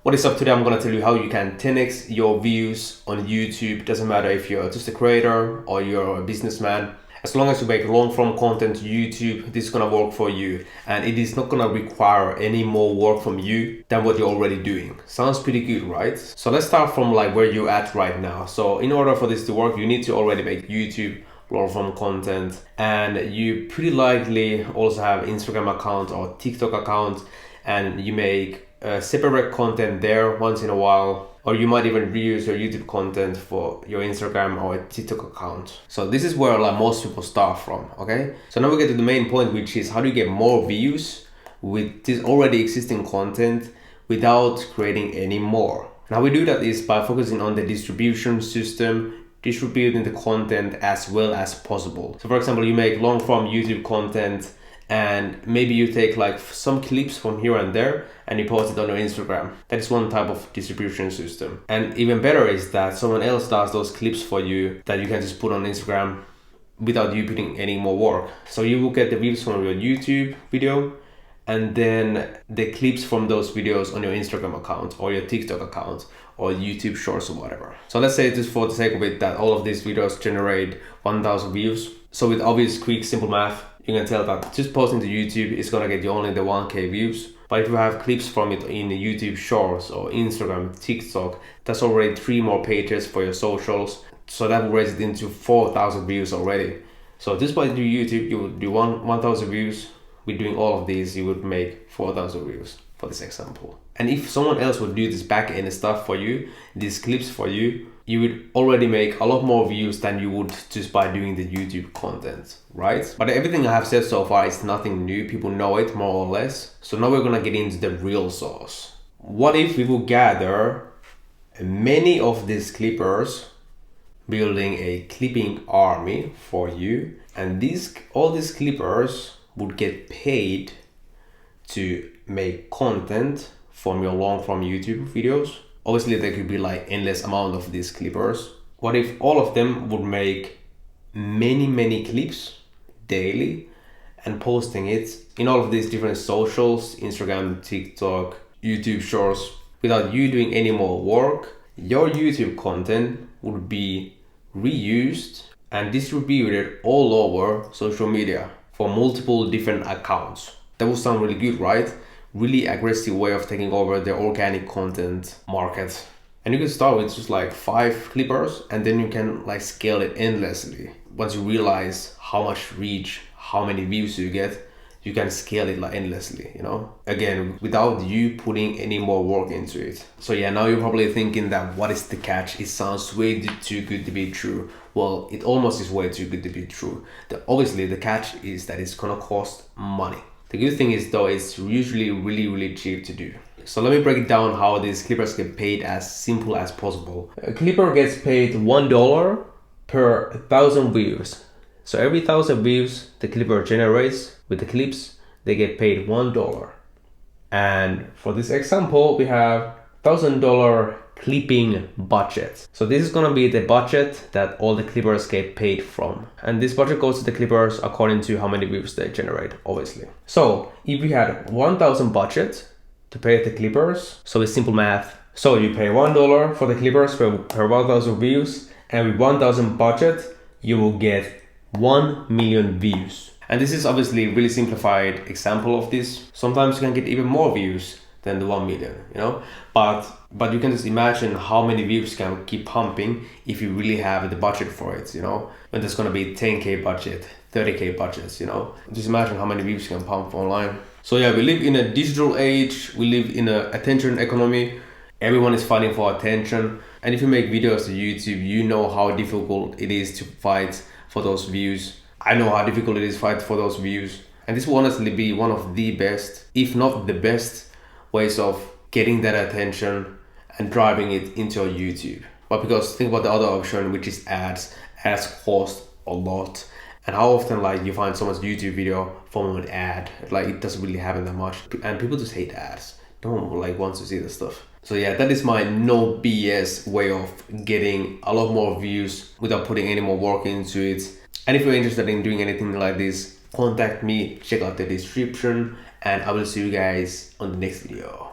What is up? Today I'm gonna tell you how you can 10x your views on YouTube. Doesn't matter if you're just a creator or you're a businessman. As long as you make long form content to YouTube, this is gonna work for you, and it is not gonna require any more work from you than what you're already doing. Sounds pretty good, right? So let's start from like where you're at right now. So in order for this to work, you need to already make YouTube long form content, and you pretty likely also have Instagram account or TikTok account, and you make separate content there once in a while, or you might even reuse your YouTube content for your Instagram or TikTok account. So this is where like most people start from. Okay, so now we get to the main point, which is how do you get more views with this already existing content without creating any more. And how we do that is by focusing on the distribution system, distributing the content as well as possible. So for example, you make long form YouTube content, and maybe you take like some clips from here and there and you post it on your Instagram. That is one type of distribution system. And even better is that someone else does those clips for you that you can just put on Instagram without you putting any more work. So you will get the views from your YouTube video and then the clips from those videos on your Instagram account or your TikTok account or YouTube Shorts or whatever. So let's say just for the sake of it that all of these videos generate 1,000 views. So with obvious, quick, simple math, you can tell that just posting to YouTube is gonna get you only the 1K views. But if you have clips from it in YouTube Shorts or Instagram, TikTok, that's already 3 more pages for your socials. So that will raise it into 4,000 views already. So just by doing YouTube, you would do 1,000 views. With doing all of these, you would make 4,000 views for this example. And if someone else would do this back end stuff for you, these clips for you, you would already make a lot more views than you would just by doing the YouTube content, right? But everything I have said so far is nothing new. People know it more or less. So now we're gonna get into the real sauce. What if we would gather many of these clippers, building a clipping army for you, and all these clippers would get paid to make content from your long form YouTube videos? Obviously there could be like endless amount of these clippers. What if all of them would make many clips daily and posting it in all of these different socials, Instagram, TikTok, YouTube Shorts, without you doing any more work? Your YouTube content would be reused and distributed all over social media for multiple different accounts. That would sound really good, right? Really aggressive way of taking over the organic content market. And you can start with just like 5 clippers, and then you can like scale it endlessly. Once you realize how much reach, how many views you get, you can scale it like endlessly, you know? Again, without you putting any more work into it. So yeah, now you're probably thinking that what is the catch? It sounds way too good to be true. Well, it almost is way too good to be true. Obviously, the catch is that it's gonna cost money. The good thing is though, it's usually really cheap to do. So let me break it down how these clippers get paid as simple as possible. A clipper gets paid $1 per 1,000 views. So every 1,000 views the clipper generates with the clips, they get paid $1. And for this example, we have $1,000 clipping budget. So this is gonna be the budget that all the clippers get paid from. And this budget goes to the clippers according to how many views they generate, obviously. So if we had 1,000 budget to pay the clippers, so it's simple math. So you pay $1 for the clippers per 1,000 views, and with 1,000 budget, you will get 1 million views. And this is obviously a really simplified example of this. Sometimes you can get even more views than the 1 million, you know? But you can just imagine how many views can keep pumping if you really have the budget for it, you know? When there's gonna be 10K budget, 30K budgets, you know? Just imagine how many views you can pump online. So yeah, we live in a digital age, we live in an attention economy. Everyone is fighting for attention. And if you make videos to YouTube, you know how difficult it is to fight for those views. I know how difficult it is to fight for those views. And this will honestly be one of the best, if not the best, ways of getting that attention and driving it into your YouTube. But because think about the other option, which is ads. Ads cost a lot. And how often like you find someone's YouTube video from an ad, like it doesn't really happen that much. And people just hate ads. No one like wants to see the stuff. So yeah, that is my no BS way of getting a lot more views without putting any more work into it. And if you're interested in doing anything like this, contact me, check out the description, and I will see you guys on the next video.